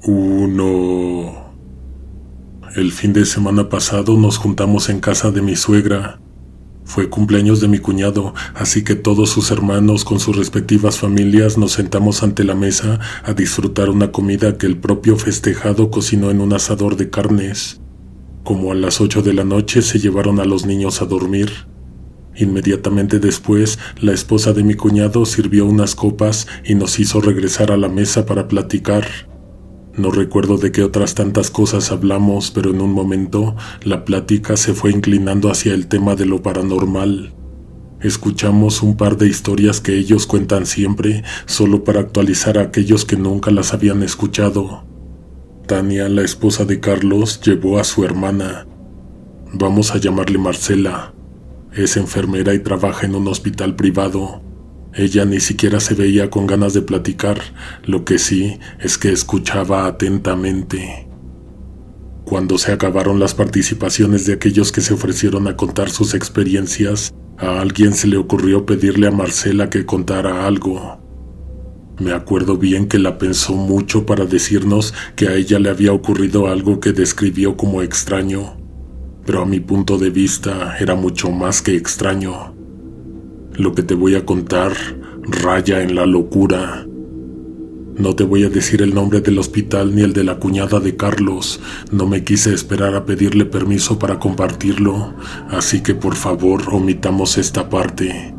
1. El fin de semana pasado nos juntamos en casa de mi suegra. Fue cumpleaños de mi cuñado, así que todos sus hermanos con sus respectivas familias nos sentamos ante la mesa a disfrutar una comida que el propio festejado cocinó en un asador de carnes. Como a las 8 de la noche se llevaron a los niños a dormir. Inmediatamente después, la esposa de mi cuñado sirvió unas copas y nos hizo regresar a la mesa para platicar. No recuerdo de qué otras tantas cosas hablamos, pero en un momento la plática se fue inclinando hacia el tema de lo paranormal. Escuchamos un par de historias que ellos cuentan siempre, solo para actualizar a aquellos que nunca las habían escuchado. Tania, la esposa de Carlos, llevó a su hermana. Vamos a llamarle Marcela. Es enfermera y trabaja en un hospital privado. Ella ni siquiera se veía con ganas de platicar, lo que sí es que escuchaba atentamente. Cuando se acabaron las participaciones de aquellos que se ofrecieron a contar sus experiencias, a alguien se le ocurrió pedirle a Marcela que contara algo. Me acuerdo bien que la pensó mucho para decirnos que a ella le había ocurrido algo que describió como extraño, pero a mi punto de vista era mucho más que extraño. Lo que te voy a contar raya en la locura. No te voy a decir el nombre del hospital ni el de la cuñada de Carlos. No me quise esperar a pedirle permiso para compartirlo, así que por favor omitamos esta parte.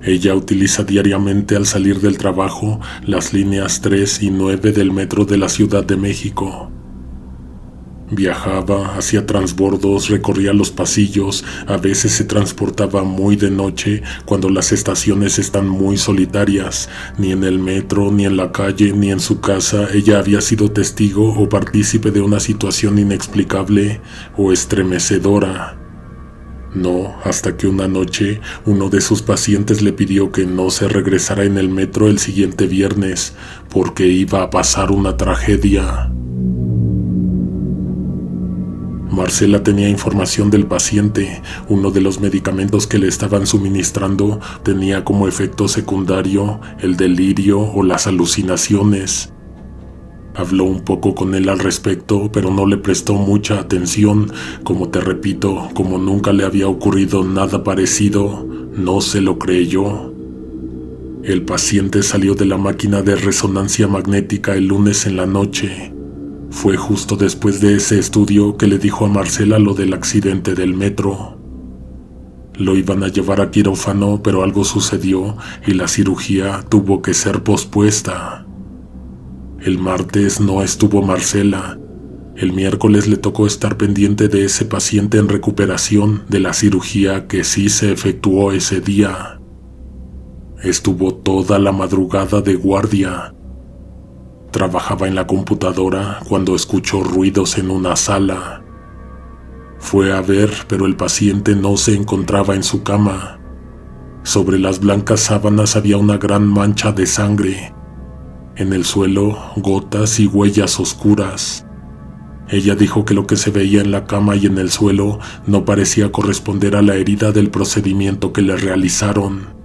Ella utiliza diariamente al salir del trabajo las líneas 3 y 9 del metro de la Ciudad de México. Viajaba, hacía transbordos, recorría los pasillos, a veces se transportaba muy de noche cuando las estaciones están muy solitarias. Ni en el metro, ni en la calle, ni en su casa ella había sido testigo o partícipe de una situación inexplicable o estremecedora. No, hasta que una noche uno de sus pacientes le pidió que no se regresara en el metro el siguiente viernes porque iba a pasar una tragedia. Marcela tenía información del paciente. Uno de los medicamentos que le estaban suministrando tenía como efecto secundario el delirio o las alucinaciones. Habló un poco con él al respecto, pero no le prestó mucha atención. Como te repito, como nunca le había ocurrido nada parecido, no se lo creyó. El paciente salió de la máquina de resonancia magnética el lunes en la noche. Fue justo después de ese estudio que le dijo a Marcela lo del accidente del metro. Lo iban a llevar a quirófano, pero algo sucedió y la cirugía tuvo que ser pospuesta. El martes no estuvo Marcela. El miércoles le tocó estar pendiente de ese paciente en recuperación de la cirugía que sí se efectuó ese día. Estuvo toda la madrugada de guardia. Trabajaba en la computadora cuando escuchó ruidos en una sala. Fue a ver, pero el paciente no se encontraba en su cama. Sobre las blancas sábanas había una gran mancha de sangre. En el suelo, gotas y huellas oscuras. Ella dijo que lo que se veía en la cama y en el suelo no parecía corresponder a la herida del procedimiento que le realizaron.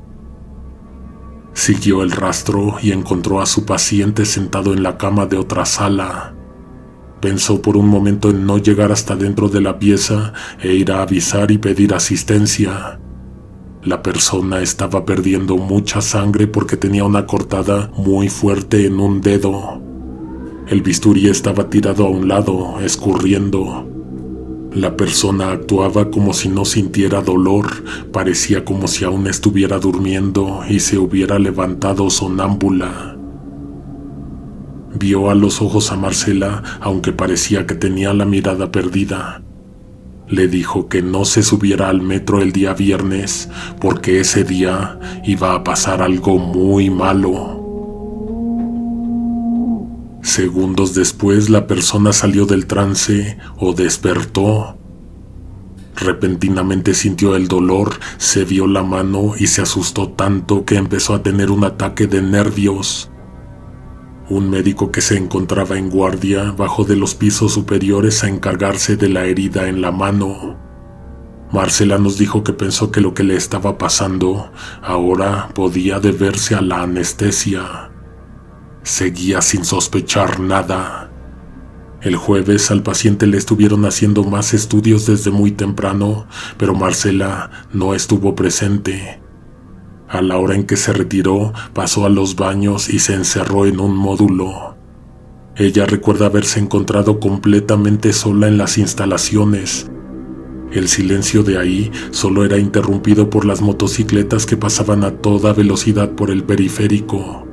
Siguió el rastro y encontró a su paciente sentado en la cama de otra sala. Pensó por un momento en no llegar hasta dentro de la pieza e ir a avisar y pedir asistencia. La persona estaba perdiendo mucha sangre porque tenía una cortada muy fuerte en un dedo. El bisturí estaba tirado a un lado, escurriendo. La persona actuaba como si no sintiera dolor, parecía como si aún estuviera durmiendo y se hubiera levantado sonámbula. Vio a los ojos a Marcela, aunque parecía que tenía la mirada perdida. Le dijo que no se subiera al metro el día viernes, porque ese día iba a pasar algo muy malo. Segundos después, la persona salió del trance o despertó. Repentinamente sintió el dolor, se vio la mano y se asustó tanto que empezó a tener un ataque de nervios. Un médico que se encontraba en guardia bajó de los pisos superiores a encargarse de la herida en la mano. Marcela nos dijo que pensó que lo que le estaba pasando ahora podía deberse a la anestesia. Seguía sin sospechar nada. El jueves al paciente le estuvieron haciendo más estudios desde muy temprano, pero Marcela no estuvo presente. A la hora en que se retiró, pasó a los baños y se encerró en un módulo. Ella recuerda haberse encontrado completamente sola en las instalaciones. El silencio de ahí solo era interrumpido por las motocicletas que pasaban a toda velocidad por el periférico.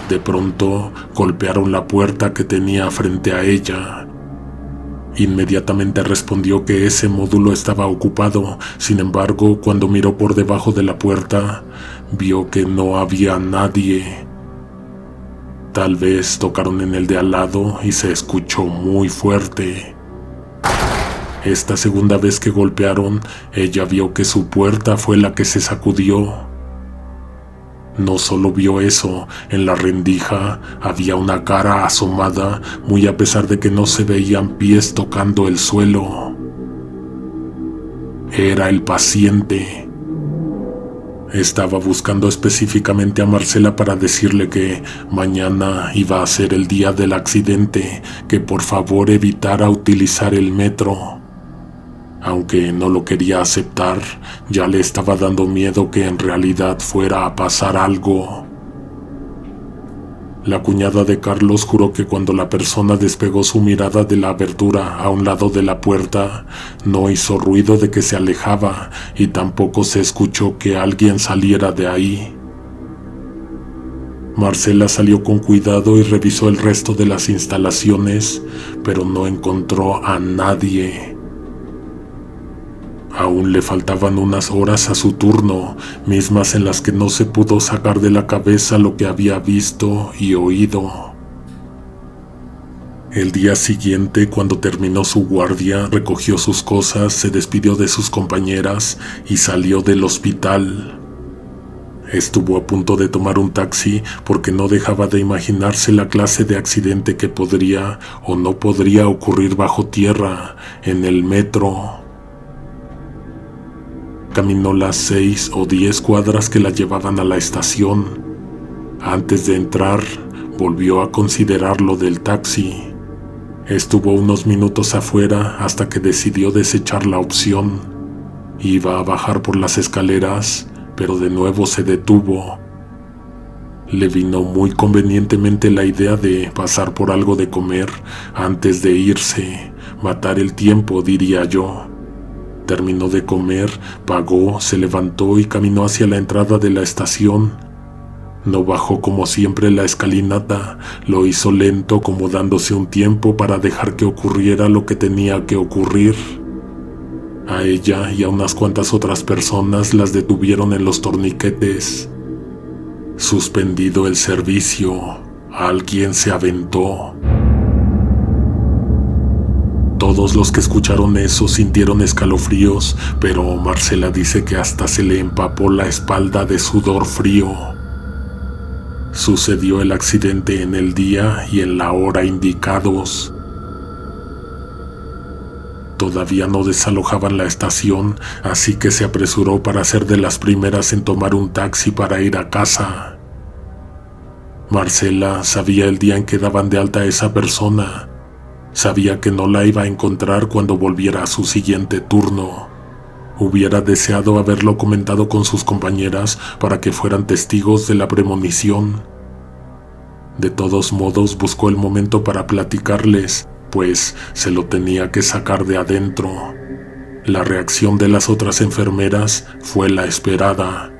De pronto, golpearon la puerta que tenía frente a ella. Inmediatamente respondió que ese módulo estaba ocupado. Sin embargo, cuando miró por debajo de la puerta, vio que no había nadie. Tal vez tocaron en el de al lado y se escuchó muy fuerte. Esta segunda vez que golpearon, ella vio que su puerta fue la que se sacudió. No solo vio eso, en la rendija había una cara asomada, muy a pesar de que no se veían pies tocando el suelo. Era el paciente. Estaba buscando específicamente a Marcela para decirle que mañana iba a ser el día del accidente, que por favor evitara utilizar el metro. Aunque no lo quería aceptar, ya le estaba dando miedo que en realidad fuera a pasar algo. La cuñada de Carlos juró que cuando la persona despegó su mirada de la abertura a un lado de la puerta, no hizo ruido de que se alejaba y tampoco se escuchó que alguien saliera de ahí. Marcela salió con cuidado y revisó el resto de las instalaciones, pero no encontró a nadie. Aún le faltaban unas horas a su turno, mismas en las que no se pudo sacar de la cabeza lo que había visto y oído. El día siguiente, cuando terminó su guardia, recogió sus cosas, se despidió de sus compañeras y salió del hospital. Estuvo a punto de tomar un taxi porque no dejaba de imaginarse la clase de accidente que podría o no podría ocurrir bajo tierra, en el metro. Caminó las 6 o 10 cuadras que la llevaban a la estación. Antes de entrar, volvió a considerar lo del taxi. Estuvo unos minutos afuera hasta que decidió desechar la opción. Iba a bajar por las escaleras, pero de nuevo se detuvo. Le vino muy convenientemente la idea de pasar por algo de comer antes de irse, matar el tiempo, diría yo. Terminó de comer, pagó, se levantó y caminó hacia la entrada de la estación. No bajó como siempre la escalinata, lo hizo lento, como dándose un tiempo para dejar que ocurriera lo que tenía que ocurrir. A ella y a unas cuantas otras personas las detuvieron en los torniquetes. Suspendido el servicio, alguien se aventó. Todos los que escucharon eso sintieron escalofríos, pero Marcela dice que hasta se le empapó la espalda de sudor frío. Sucedió el accidente en el día y en la hora indicados. Todavía no desalojaban la estación, así que se apresuró para ser de las primeras en tomar un taxi para ir a casa. Marcela sabía el día en que daban de alta a esa persona. Sabía que no la iba a encontrar cuando volviera a su siguiente turno. Hubiera deseado haberlo comentado con sus compañeras para que fueran testigos de la premonición. De todos modos, buscó el momento para platicarles, pues se lo tenía que sacar de adentro. La reacción de las otras enfermeras fue la esperada.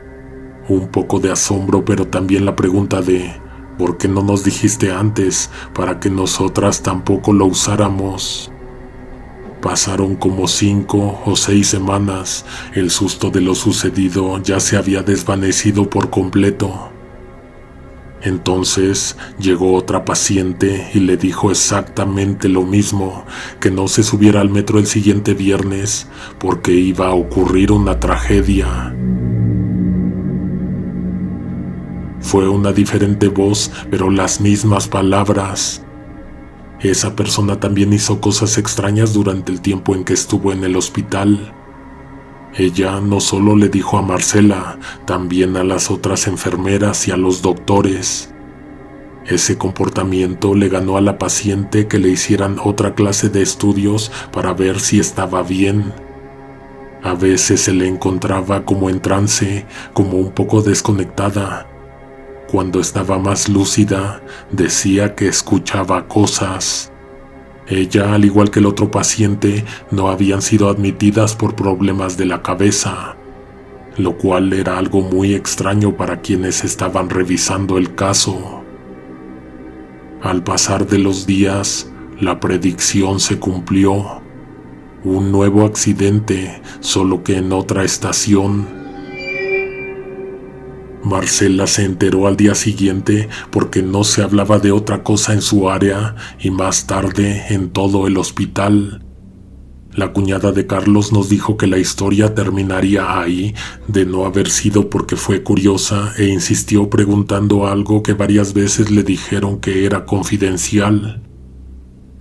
Un poco de asombro, pero también la pregunta de ¿por qué no nos dijiste antes para que nosotras tampoco lo usáramos? Pasaron como 5 o 6 semanas. El susto de lo sucedido ya se había desvanecido por completo. Entonces llegó otra paciente y le dijo exactamente lo mismo, que no se subiera al metro el siguiente viernes porque iba a ocurrir una tragedia. Fue una diferente voz, pero las mismas palabras. Esa persona también hizo cosas extrañas durante el tiempo en que estuvo en el hospital. Ella no solo le dijo a Marcela, también a las otras enfermeras y a los doctores. Ese comportamiento le ganó a la paciente que le hicieran otra clase de estudios para ver si estaba bien. A veces se le encontraba como en trance, como un poco desconectada. Cuando estaba más lúcida, decía que escuchaba cosas. Ella, al igual que el otro paciente, no habían sido admitidas por problemas de la cabeza, lo cual era algo muy extraño para quienes estaban revisando el caso. Al pasar de los días, la predicción se cumplió. Un nuevo accidente, solo que en otra estación. Marcela se enteró al día siguiente porque no se hablaba de otra cosa en su área y más tarde en todo el hospital. La cuñada de Carlos nos dijo que la historia terminaría ahí, de no haber sido porque fue curiosa e insistió preguntando algo que varias veces le dijeron que era confidencial.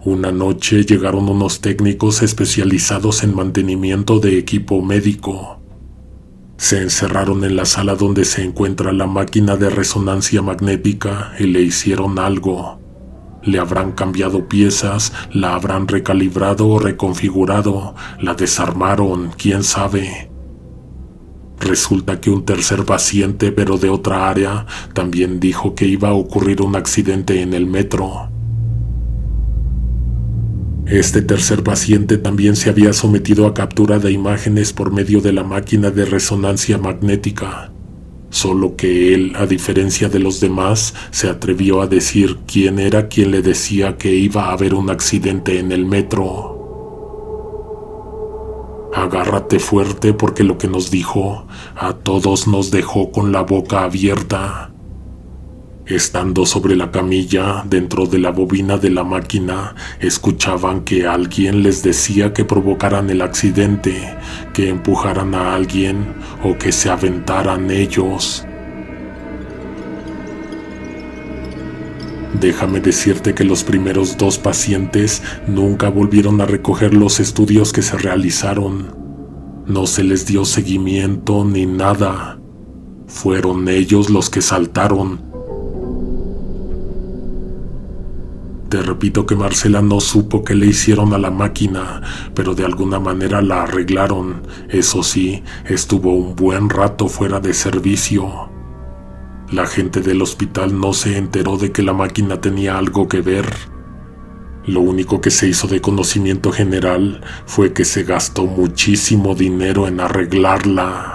Una noche llegaron unos técnicos especializados en mantenimiento de equipo médico. Se encerraron en la sala donde se encuentra la máquina de resonancia magnética y le hicieron algo. Le habrán cambiado piezas, la habrán recalibrado o reconfigurado, la desarmaron, quién sabe. Resulta que un tercer paciente, pero de otra área, también dijo que iba a ocurrir un accidente en el metro. Este tercer paciente también se había sometido a captura de imágenes por medio de la máquina de resonancia magnética. Solo que él, a diferencia de los demás, se atrevió a decir quién era quien le decía que iba a haber un accidente en el metro. Agárrate fuerte porque lo que nos dijo a todos nos dejó con la boca abierta. Estando sobre la camilla, dentro de la bobina de la máquina, escuchaban que alguien les decía que provocaran el accidente, que empujaran a alguien o que se aventaran ellos. Déjame decirte que los primeros 2 pacientes nunca volvieron a recoger los estudios que se realizaron. No se les dio seguimiento ni nada. Fueron ellos los que saltaron. Te repito que Marcela no supo qué le hicieron a la máquina, pero de alguna manera la arreglaron. Eso sí, estuvo un buen rato fuera de servicio. La gente del hospital no se enteró de que la máquina tenía algo que ver. Lo único que se hizo de conocimiento general fue que se gastó muchísimo dinero en arreglarla.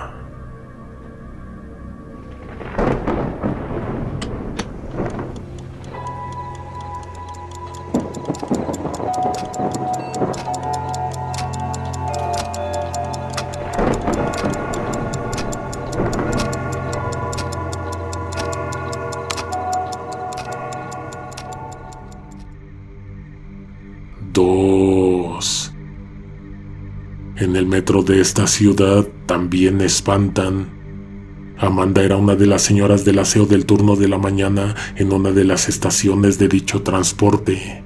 En el metro de esta ciudad también espantan. Amanda era una de las señoras del aseo del turno de la mañana en una de las estaciones de dicho transporte.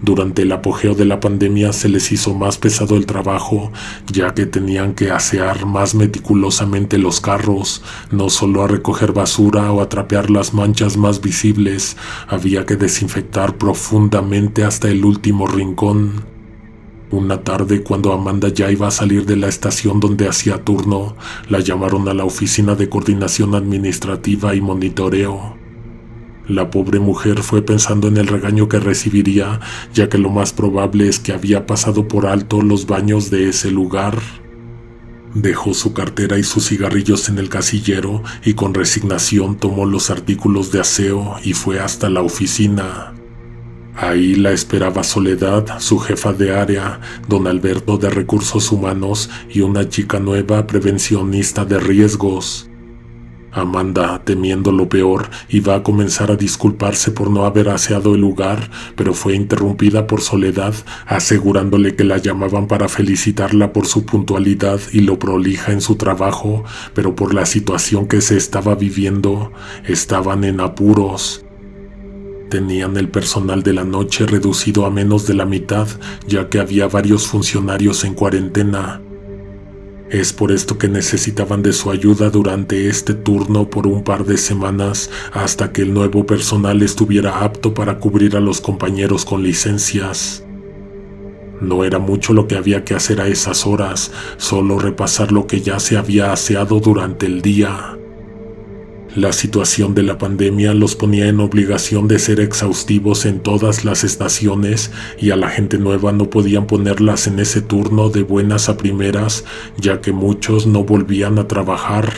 Durante el apogeo de la pandemia se les hizo más pesado el trabajo, ya que tenían que asear más meticulosamente los carros, no solo a recoger basura o a trapear las manchas más visibles, había que desinfectar profundamente hasta el último rincón. Una tarde, cuando Amanda ya iba a salir de la estación donde hacía turno, la llamaron a la oficina de coordinación administrativa y monitoreo. La pobre mujer fue pensando en el regaño que recibiría, ya que lo más probable es que había pasado por alto los baños de ese lugar. Dejó su cartera y sus cigarrillos en el casillero y con resignación tomó los artículos de aseo y fue hasta la oficina. Ahí la esperaba Soledad, su jefa de área, don Alberto de Recursos Humanos y una chica nueva prevencionista de riesgos. Amanda, temiendo lo peor, iba a comenzar a disculparse por no haber aseado el lugar, pero fue interrumpida por Soledad, asegurándole que la llamaban para felicitarla por su puntualidad y lo prolija en su trabajo, pero por la situación que se estaba viviendo, estaban en apuros. Tenían el personal de la noche reducido a menos de la mitad, ya que había varios funcionarios en cuarentena. Es por esto que necesitaban de su ayuda durante este turno por un par de semanas hasta que el nuevo personal estuviera apto para cubrir a los compañeros con licencias. No era mucho lo que había que hacer a esas horas, solo repasar lo que ya se había aseado durante el día. La situación de la pandemia los ponía en obligación de ser exhaustivos en todas las estaciones y a la gente nueva no podían ponerlas en ese turno de buenas a primeras, ya que muchos no volvían a trabajar.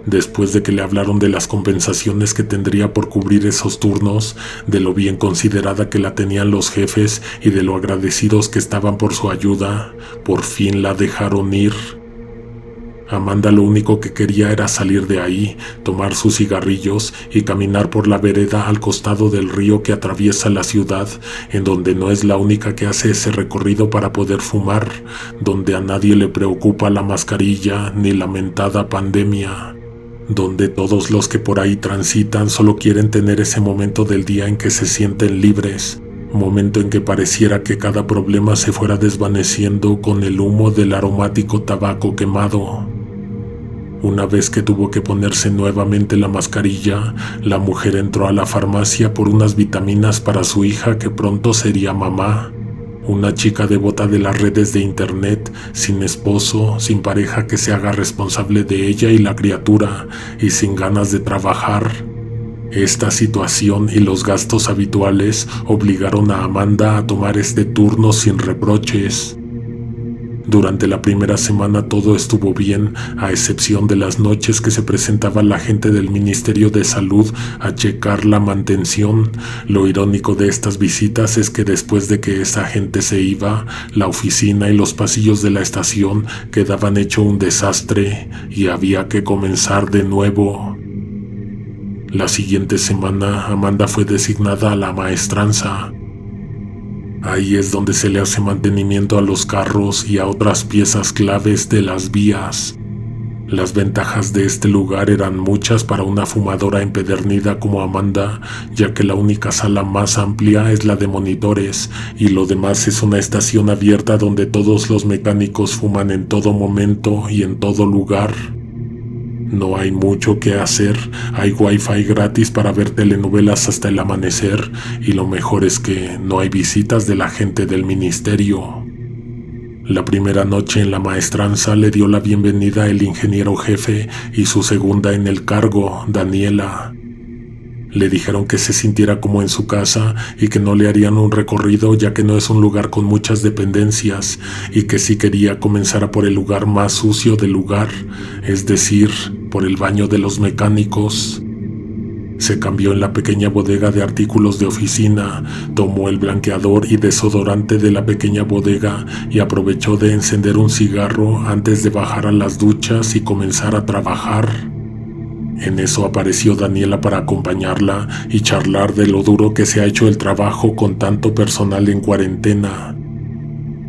Después de que le hablaron de las compensaciones que tendría por cubrir esos turnos, de lo bien considerada que la tenían los jefes y de lo agradecidos que estaban por su ayuda, por fin la dejaron ir. Amanda lo único que quería era salir de ahí, tomar sus cigarrillos y caminar por la vereda al costado del río que atraviesa la ciudad, en donde no es la única que hace ese recorrido para poder fumar, donde a nadie le preocupa la mascarilla ni la mentada pandemia, donde todos los que por ahí transitan solo quieren tener ese momento del día en que se sienten libres, momento en que pareciera que cada problema se fuera desvaneciendo con el humo del aromático tabaco quemado. Una vez que tuvo que ponerse nuevamente la mascarilla, la mujer entró a la farmacia por unas vitaminas para su hija que pronto sería mamá. Una chica devota de las redes de internet, sin esposo, sin pareja que se haga responsable de ella y la criatura, y sin ganas de trabajar. Esta situación y los gastos habituales obligaron a Amanda a tomar este turno sin reproches. Durante la primera semana todo estuvo bien, a excepción de las noches que se presentaba la gente del Ministerio de Salud a checar la mantención. Lo irónico de estas visitas es que después de que esa gente se iba, la oficina y los pasillos de la estación quedaban hecho un desastre y había que comenzar de nuevo. La siguiente semana, Amanda fue designada a la maestranza. Ahí es donde se le hace mantenimiento a los carros y a otras piezas claves de las vías. Las ventajas de este lugar eran muchas para una fumadora empedernida como Amanda, ya que la única sala más amplia es la de monitores y lo demás es una estación abierta donde todos los mecánicos fuman en todo momento y en todo lugar. No hay mucho que hacer, hay wifi gratis para ver telenovelas hasta el amanecer y lo mejor es que no hay visitas de la gente del ministerio. La primera noche en la maestranza le dio la bienvenida el ingeniero jefe y su segunda en el cargo, Daniela. Le dijeron que se sintiera como en su casa y que no le harían un recorrido ya que no es un lugar con muchas dependencias y que si quería comenzara por el lugar más sucio del lugar, es decir, por el baño de los mecánicos. Se cambió en la pequeña bodega de artículos de oficina, tomó el blanqueador y desodorante de la pequeña bodega y aprovechó de encender un cigarro antes de bajar a las duchas y comenzar a trabajar. En eso apareció Daniela para acompañarla y charlar de lo duro que se ha hecho el trabajo con tanto personal en cuarentena.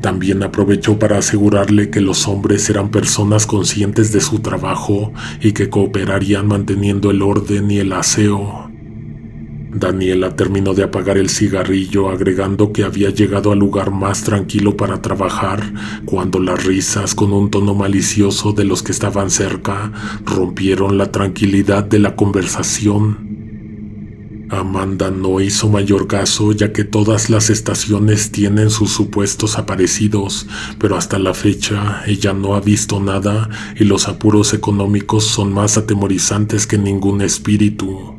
También aprovechó para asegurarle que los hombres eran personas conscientes de su trabajo y que cooperarían manteniendo el orden y el aseo. Daniela terminó de apagar el cigarrillo agregando que había llegado al lugar más tranquilo para trabajar cuando las risas con un tono malicioso de los que estaban cerca rompieron la tranquilidad de la conversación. Amanda no hizo mayor caso ya que todas las estaciones tienen sus supuestos aparecidos, pero hasta la fecha ella no ha visto nada y los apuros económicos son más atemorizantes que ningún espíritu.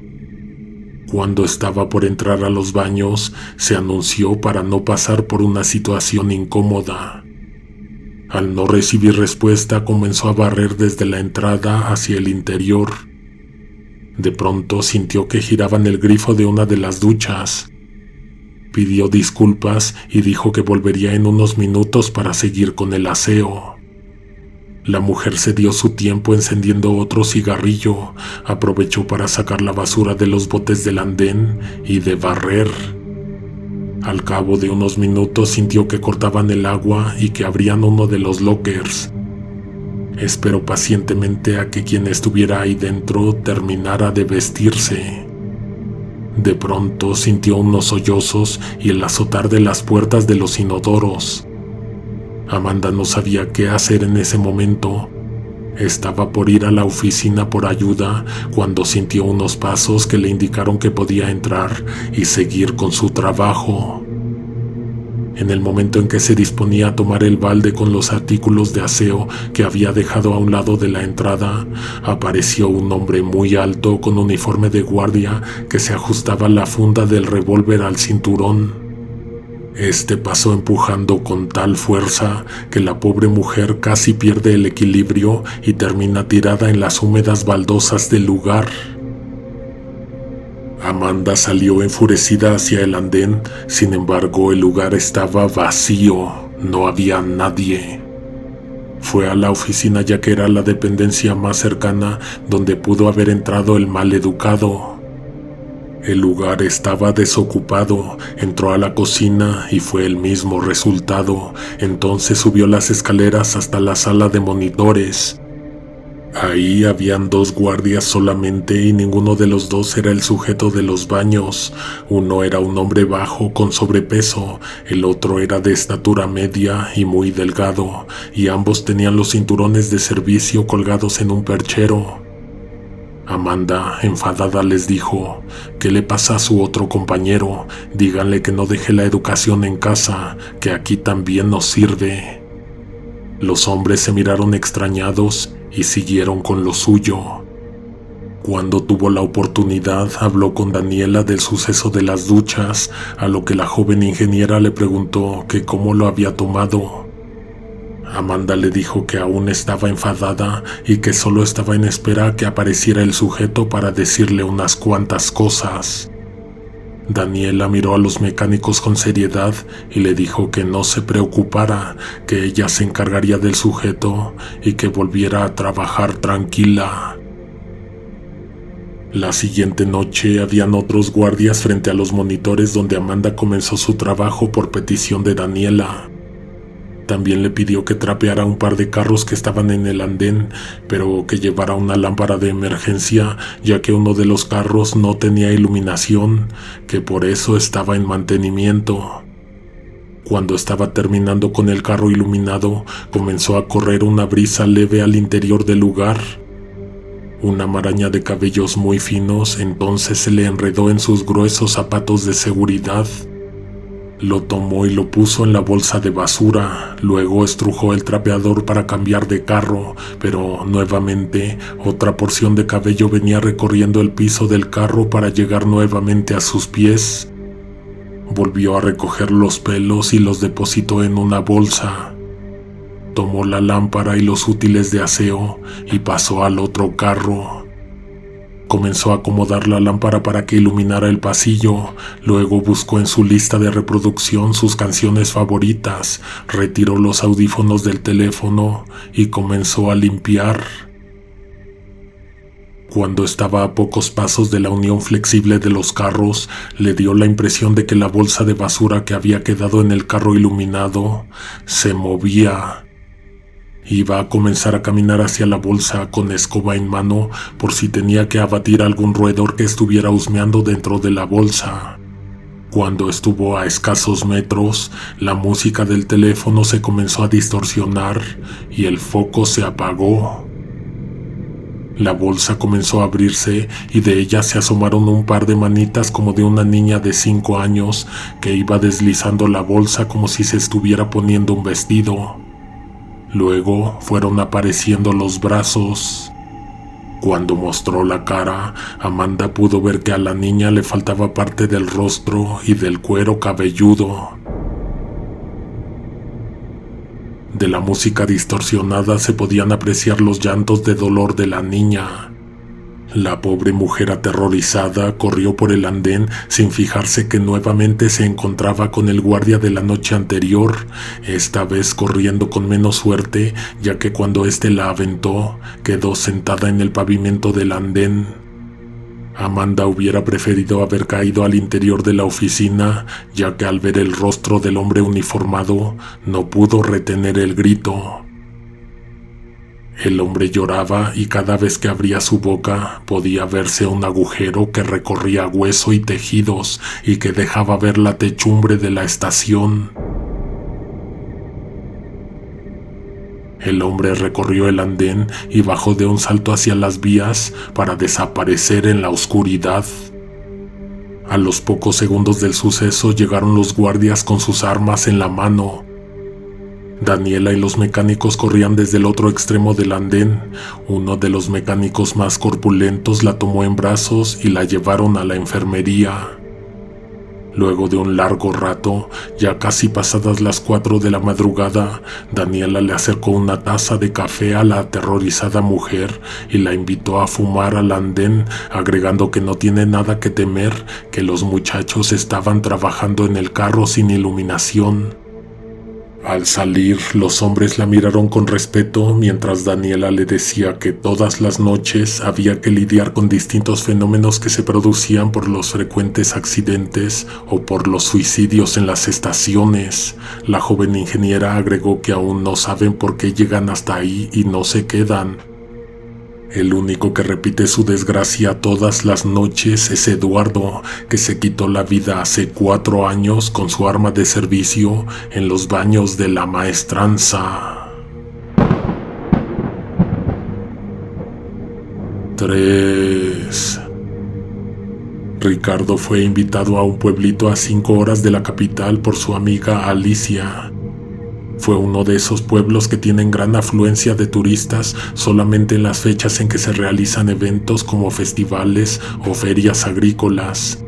Cuando estaba por entrar a los baños, se anunció para no pasar por una situación incómoda. Al no recibir respuesta, comenzó a barrer desde la entrada hacia el interior. De pronto sintió que giraban el grifo de una de las duchas. Pidió disculpas y dijo que volvería en unos minutos para seguir con el aseo. La mujer se dio su tiempo encendiendo otro cigarrillo, aprovechó para sacar la basura de los botes del andén y de barrer. Al cabo de unos minutos sintió que cortaban el agua y que abrían uno de los lockers. Esperó pacientemente a que quien estuviera ahí dentro terminara de vestirse. De pronto sintió unos sollozos y el azotar de las puertas de los inodoros. Amanda no sabía qué hacer en ese momento. Estaba por ir a la oficina por ayuda cuando sintió unos pasos que le indicaron que podía entrar y seguir con su trabajo. En el momento en que se disponía a tomar el balde con los artículos de aseo que había dejado a un lado de la entrada, apareció un hombre muy alto con uniforme de guardia que se ajustaba la funda del revólver al cinturón. Este pasó empujando con tal fuerza que la pobre mujer casi pierde el equilibrio y termina tirada en las húmedas baldosas del lugar. Amanda salió enfurecida hacia el andén, sin embargo el lugar estaba vacío, no había nadie. Fue a la oficina ya que era la dependencia más cercana donde pudo haber entrado el maleducado. El lugar estaba desocupado, entró a la cocina y fue el mismo resultado. Entonces subió las escaleras hasta la sala de monitores. Ahí habían 2 guardias solamente y ninguno de los 2 era el sujeto de los baños. Uno era un hombre bajo con sobrepeso, el otro era de estatura media y muy delgado, y ambos tenían los cinturones de servicio colgados en un perchero. Amanda, enfadada, les dijo: ¿qué le pasa a su otro compañero? Díganle que no deje la educación en casa, que aquí también nos sirve. Los hombres se miraron extrañados y siguieron con lo suyo. Cuando tuvo la oportunidad, habló con Daniela del suceso de las duchas, a lo que la joven ingeniera le preguntó que cómo lo había tomado. Amanda le dijo que aún estaba enfadada y que solo estaba en espera a que apareciera el sujeto para decirle unas cuantas cosas. Daniela miró a los mecánicos con seriedad y le dijo que no se preocupara, que ella se encargaría del sujeto y que volviera a trabajar tranquila. La siguiente noche habían otros guardias frente a los monitores donde Amanda comenzó su trabajo por petición de Daniela. También le pidió que trapeara un par de carros que estaban en el andén, pero que llevara una lámpara de emergencia, ya que uno de los carros no tenía iluminación, que por eso estaba en mantenimiento. Cuando estaba terminando con el carro iluminado, comenzó a correr una brisa leve al interior del lugar. Una maraña de cabellos muy finos entonces se le enredó en sus gruesos zapatos de seguridad. Lo tomó y lo puso en la bolsa de basura, luego estrujó el trapeador para cambiar de carro, pero nuevamente otra porción de cabello venía recorriendo el piso del carro para llegar nuevamente a sus pies. Volvió a recoger los pelos y los depositó en una bolsa. Tomó la lámpara y los útiles de aseo y pasó al otro carro. Comenzó a acomodar la lámpara para que iluminara el pasillo, luego buscó en su lista de reproducción sus canciones favoritas, retiró los audífonos del teléfono y comenzó a limpiar. Cuando estaba a pocos pasos de la unión flexible de los carros, le dio la impresión de que la bolsa de basura que había quedado en el carro iluminado se movía. Iba a comenzar a caminar hacia la bolsa con escoba en mano por si tenía que abatir algún roedor que estuviera husmeando dentro de la bolsa. Cuando estuvo a escasos metros, la música del teléfono se comenzó a distorsionar y el foco se apagó. La bolsa comenzó a abrirse y de ella se asomaron un par de manitas como de una niña de 5 años que iba deslizando la bolsa como si se estuviera poniendo un vestido. Luego fueron apareciendo los brazos. Cuando mostró la cara, Amanda pudo ver que a la niña le faltaba parte del rostro y del cuero cabelludo. De la música distorsionada se podían apreciar los llantos de dolor de la niña. La pobre mujer aterrorizada corrió por el andén sin fijarse que nuevamente se encontraba con el guardia de la noche anterior, esta vez corriendo con menos suerte, ya que cuando éste la aventó, quedó sentada en el pavimento del andén. Amanda hubiera preferido haber caído al interior de la oficina, ya que al ver el rostro del hombre uniformado, no pudo retener el grito. El hombre lloraba y cada vez que abría su boca podía verse un agujero que recorría hueso y tejidos y que dejaba ver la techumbre de la estación. El hombre recorrió el andén y bajó de un salto hacia las vías para desaparecer en la oscuridad. A los pocos segundos del suceso llegaron los guardias con sus armas en la mano. Daniela y los mecánicos corrían desde el otro extremo del andén. Uno de los mecánicos más corpulentos la tomó en brazos y la llevaron a la enfermería. Luego de un largo rato, ya casi pasadas las 4 de la madrugada, Daniela le acercó una taza de café a la aterrorizada mujer y la invitó a fumar al andén, agregando que no tiene nada que temer, que los muchachos estaban trabajando en el carro sin iluminación. Al salir, los hombres la miraron con respeto mientras Daniela le decía que todas las noches había que lidiar con distintos fenómenos que se producían por los frecuentes accidentes o por los suicidios en las estaciones. La joven ingeniera agregó que aún no saben por qué llegan hasta ahí y no se quedan. El único que repite su desgracia todas las noches es Eduardo, que se quitó la vida hace 4 años con su arma de servicio en los baños de la maestranza. 3. Ricardo fue invitado a un pueblito a 5 horas de la capital por su amiga Alicia. Fue uno de esos pueblos que tienen gran afluencia de turistas solamente en las fechas en que se realizan eventos como festivales o ferias agrícolas.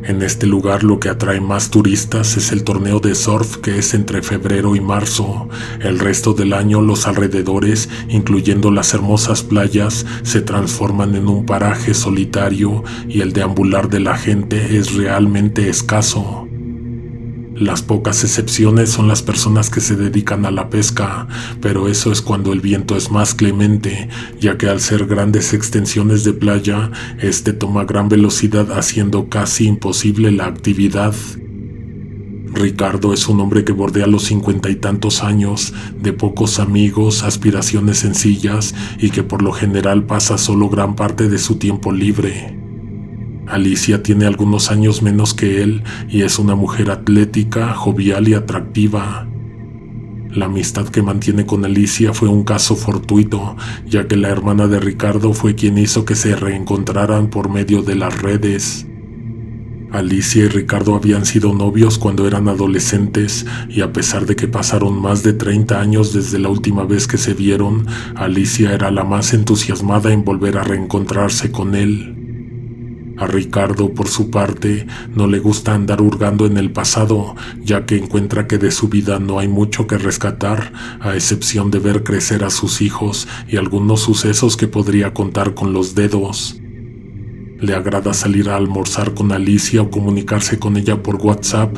En este lugar lo que atrae más turistas es el torneo de surf, que es entre febrero y marzo. El resto del año los alrededores, incluyendo las hermosas playas, se transforman en un paraje solitario y el deambular de la gente es realmente escaso. Las pocas excepciones son las personas que se dedican a la pesca, pero eso es cuando el viento es más clemente, ya que al ser grandes extensiones de playa, este toma gran velocidad haciendo casi imposible la actividad. Ricardo es un hombre que bordea los 50 y tantos años, de pocos amigos, aspiraciones sencillas y que por lo general pasa solo gran parte de su tiempo libre. Alicia tiene algunos años menos que él y es una mujer atlética, jovial y atractiva. La amistad que mantiene con Alicia fue un caso fortuito, ya que la hermana de Ricardo fue quien hizo que se reencontraran por medio de las redes. Alicia y Ricardo habían sido novios cuando eran adolescentes y a pesar de que pasaron más de 30 años desde la última vez que se vieron, Alicia era la más entusiasmada en volver a reencontrarse con él. A Ricardo, por su parte, no le gusta andar hurgando en el pasado, ya que encuentra que de su vida no hay mucho que rescatar, a excepción de ver crecer a sus hijos y algunos sucesos que podría contar con los dedos. Le agrada salir a almorzar con Alicia o comunicarse con ella por WhatsApp.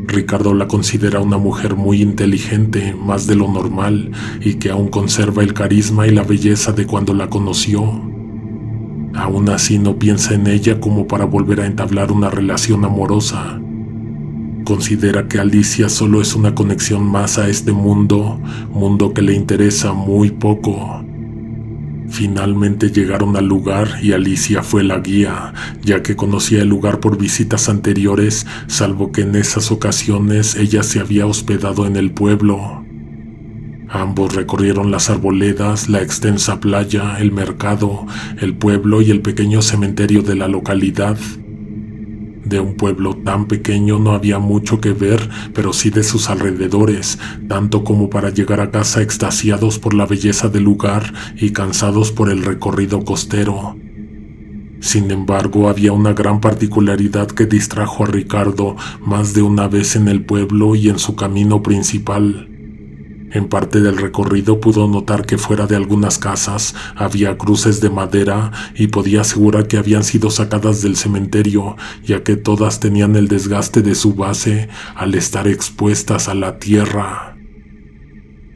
Ricardo la considera una mujer muy inteligente, más de lo normal, y que aún conserva el carisma y la belleza de cuando la conoció. Aún así no piensa en ella como para volver a entablar una relación amorosa. Considera que Alicia solo es una conexión más a este mundo que le interesa muy poco. Finalmente llegaron al lugar y Alicia fue la guía, ya que conocía el lugar por visitas anteriores, salvo que en esas ocasiones ella se había hospedado en el pueblo. Ambos recorrieron las arboledas, la extensa playa, el mercado, el pueblo y el pequeño cementerio de la localidad. De un pueblo tan pequeño no había mucho que ver, pero sí de sus alrededores, tanto como para llegar a casa extasiados por la belleza del lugar y cansados por el recorrido costero. Sin embargo, había una gran particularidad que distrajo a Ricardo más de una vez en el pueblo y en su camino principal. En parte del recorrido pudo notar que fuera de algunas casas había cruces de madera y podía asegurar que habían sido sacadas del cementerio, ya que todas tenían el desgaste de su base al estar expuestas a la tierra.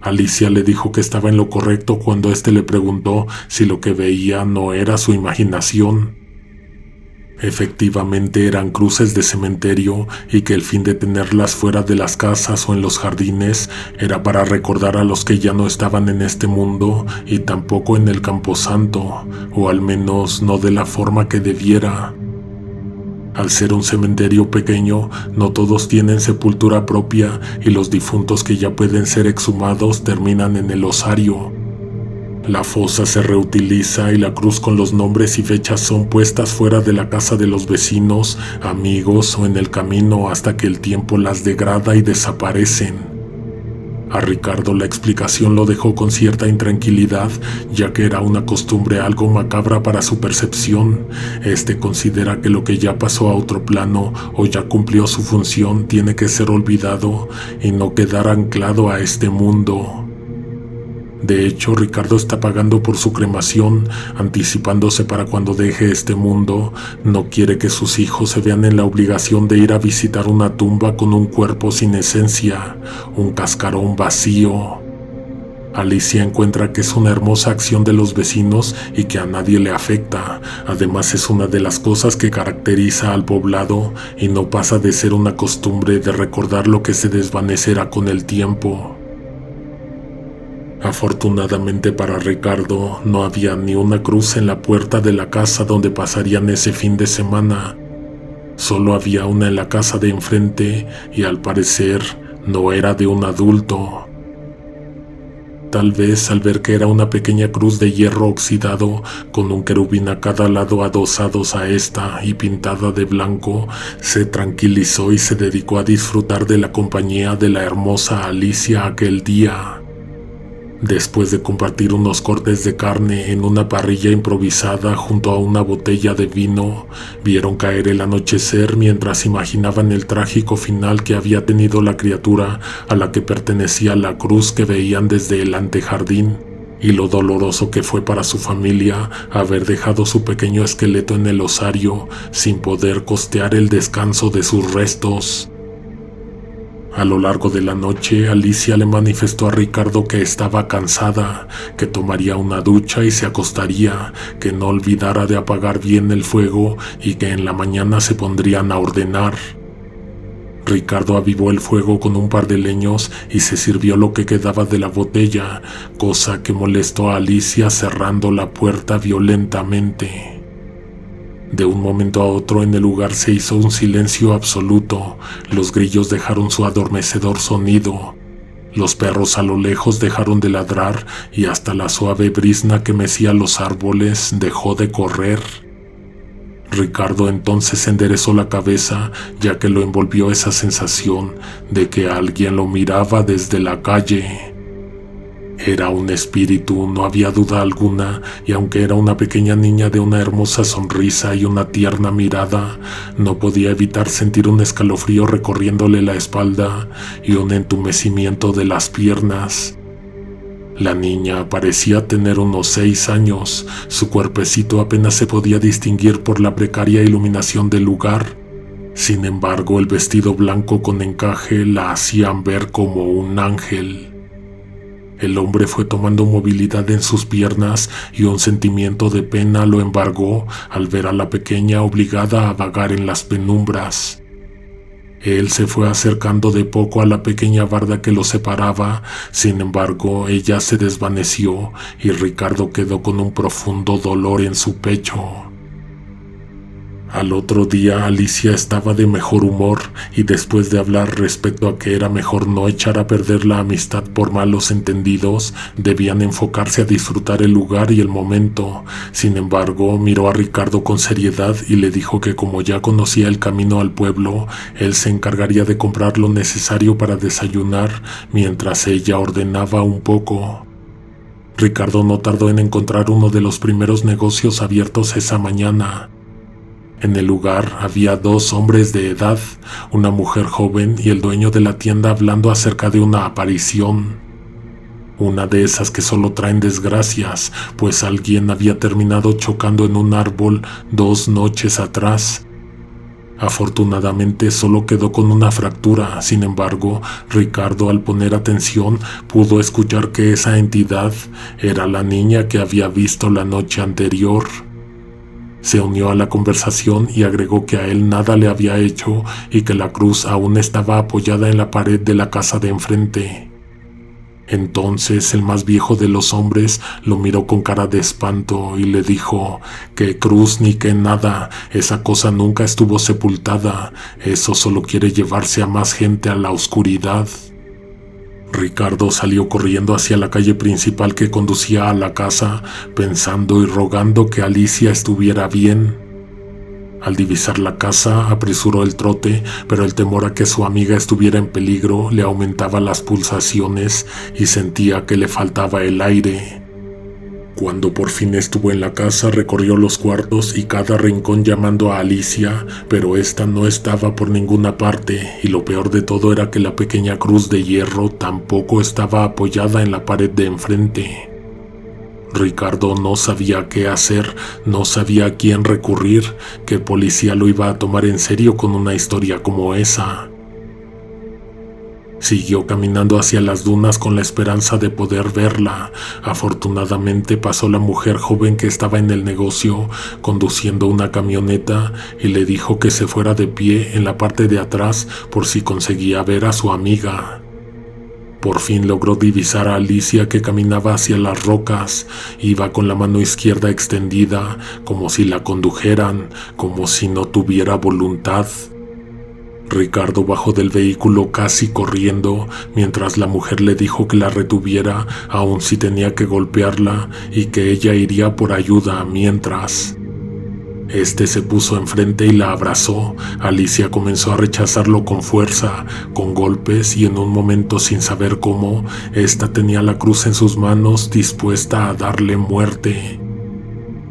Alicia le dijo que estaba en lo correcto cuando éste le preguntó si lo que veía no era su imaginación. Efectivamente eran cruces de cementerio y que el fin de tenerlas fuera de las casas o en los jardines era para recordar a los que ya no estaban en este mundo y tampoco en el Camposanto, o al menos no de la forma que debiera. Al ser un cementerio pequeño, no todos tienen sepultura propia y los difuntos que ya pueden ser exhumados terminan en el osario. La fosa se reutiliza y la cruz con los nombres y fechas son puestas fuera de la casa de los vecinos, amigos o en el camino hasta que el tiempo las degrada y desaparecen. A Ricardo la explicación lo dejó con cierta intranquilidad, ya que era una costumbre algo macabra para su percepción. Considera que lo que ya pasó a otro plano o ya cumplió su función tiene que ser olvidado y no quedar anclado a este mundo. De hecho, Ricardo está pagando por su cremación, anticipándose para cuando deje este mundo. No quiere que sus hijos se vean en la obligación de ir a visitar una tumba con un cuerpo sin esencia, un cascarón vacío. Alicia encuentra que es una hermosa acción de los vecinos y que a nadie le afecta. Además, es una de las cosas que caracteriza al poblado y no pasa de ser una costumbre de recordar lo que se desvanecerá con el tiempo. Afortunadamente para Ricardo, no había ni una cruz en la puerta de la casa donde pasarían ese fin de semana. Solo había una en la casa de enfrente y al parecer no era de un adulto. Tal vez al ver que era una pequeña cruz de hierro oxidado con un querubín a cada lado adosados a esta y pintada de blanco, se tranquilizó y se dedicó a disfrutar de la compañía de la hermosa Alicia aquel día. Después de compartir unos cortes de carne en una parrilla improvisada junto a una botella de vino, vieron caer el anochecer mientras imaginaban el trágico final que había tenido la criatura a la que pertenecía la cruz que veían desde el antejardín, y lo doloroso que fue para su familia haber dejado su pequeño esqueleto en el osario sin poder costear el descanso de sus restos. A lo largo de la noche, Alicia le manifestó a Ricardo que estaba cansada, que tomaría una ducha y se acostaría, que no olvidara de apagar bien el fuego y que en la mañana se pondrían a ordenar. Ricardo avivó el fuego con un par de leños y se sirvió lo que quedaba de la botella, cosa que molestó a Alicia cerrando la puerta violentamente. De un momento a otro en el lugar se hizo un silencio absoluto. Los grillos dejaron su adormecedor sonido. Los perros a lo lejos dejaron de ladrar y hasta la suave brizna que mecía los árboles dejó de correr. Ricardo entonces enderezó la cabeza, ya que lo envolvió esa sensación de que alguien lo miraba desde la calle. Era un espíritu, no había duda alguna, y aunque era una pequeña niña de una hermosa sonrisa y una tierna mirada, no podía evitar sentir un escalofrío recorriéndole la espalda y un entumecimiento de las piernas. La niña parecía tener unos 6 años, su cuerpecito apenas se podía distinguir por la precaria iluminación del lugar. Sin embargo, el vestido blanco con encaje la hacían ver como un ángel. El hombre fue tomando movilidad en sus piernas y un sentimiento de pena lo embargó al ver a la pequeña obligada a vagar en las penumbras. Él se fue acercando de poco a la pequeña barda que lo separaba, sin embargo ella se desvaneció y Ricardo quedó con un profundo dolor en su pecho. Al otro día Alicia estaba de mejor humor y después de hablar respecto a que era mejor no echar a perder la amistad por malos entendidos, debían enfocarse a disfrutar el lugar y el momento. Sin embargo, miró a Ricardo con seriedad y le dijo que como ya conocía el camino al pueblo, él se encargaría de comprar lo necesario para desayunar mientras ella ordenaba un poco. Ricardo no tardó en encontrar uno de los primeros negocios abiertos esa mañana. En el lugar había 2 hombres de edad, una mujer joven y el dueño de la tienda hablando acerca de una aparición. Una de esas que solo traen desgracias, pues alguien había terminado chocando en un árbol 2 noches atrás. Afortunadamente solo quedó con una fractura. Sin embargo, Ricardo, al poner atención, pudo escuchar que esa entidad era la niña que había visto la noche anterior. Se unió a la conversación y agregó que a él nada le había hecho y que la cruz aún estaba apoyada en la pared de la casa de enfrente. Entonces el más viejo de los hombres lo miró con cara de espanto y le dijo: «¿Qué cruz ni qué nada? Esa cosa nunca estuvo sepultada. Eso solo quiere llevarse a más gente a la oscuridad». Ricardo salió corriendo hacia la calle principal que conducía a la casa, pensando y rogando que Alicia estuviera bien. Al divisar la casa, apresuró el trote, pero el temor a que su amiga estuviera en peligro le aumentaba las pulsaciones y sentía que le faltaba el aire. Cuando por fin estuvo en la casa, recorrió los cuartos y cada rincón llamando a Alicia, pero ésta no estaba por ninguna parte, y lo peor de todo era que la pequeña cruz de hierro tampoco estaba apoyada en la pared de enfrente. Ricardo no sabía qué hacer, no sabía a quién recurrir, qué policía lo iba a tomar en serio con una historia como esa. Siguió caminando hacia las dunas con la esperanza de poder verla. Afortunadamente pasó la mujer joven que estaba en el negocio conduciendo una camioneta y le dijo que se fuera de pie en la parte de atrás por si conseguía ver a su amiga. Por fin logró divisar a Alicia, que caminaba hacia las rocas. Iba con la mano izquierda extendida, como si la condujeran, como si no tuviera voluntad. Ricardo bajó del vehículo casi corriendo, mientras la mujer le dijo que la retuviera, aun si tenía que golpearla, y que ella iría por ayuda mientras. Este se puso enfrente y la abrazó. Alicia comenzó a rechazarlo con fuerza, con golpes, y en un momento, sin saber cómo, esta tenía la cruz en sus manos, dispuesta a darle muerte.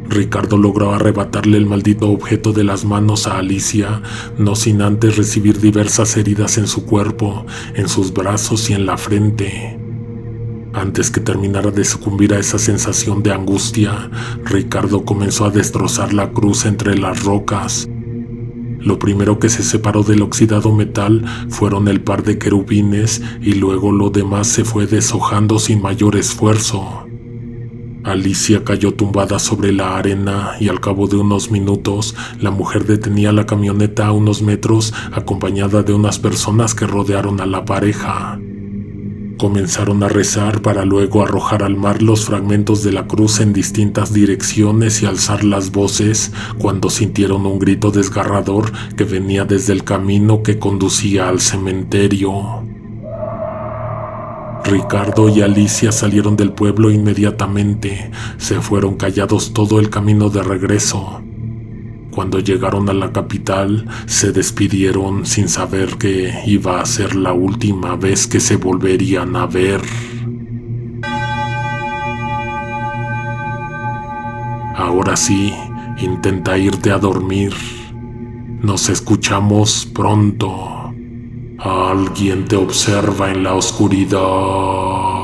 Ricardo logró arrebatarle el maldito objeto de las manos a Alicia, no sin antes recibir diversas heridas en su cuerpo, en sus brazos y en la frente. Antes que terminara de sucumbir a esa sensación de angustia, Ricardo comenzó a destrozar la cruz entre las rocas. Lo primero que se separó del oxidado metal fueron el par de querubines, y luego lo demás se fue deshojando sin mayor esfuerzo. Alicia cayó tumbada sobre la arena y al cabo de unos minutos la mujer detenía la camioneta a unos metros, acompañada de unas personas que rodearon a la pareja. Comenzaron a rezar para luego arrojar al mar los fragmentos de la cruz en distintas direcciones y alzar las voces cuando sintieron un grito desgarrador que venía desde el camino que conducía al cementerio. Ricardo y Alicia salieron del pueblo inmediatamente. Se fueron callados todo el camino de regreso. Cuando llegaron a la capital, se despidieron sin saber que iba a ser la última vez que se volverían a ver. Ahora sí, intenta irte a dormir. Nos escuchamos pronto. Alguien te observa en la oscuridad.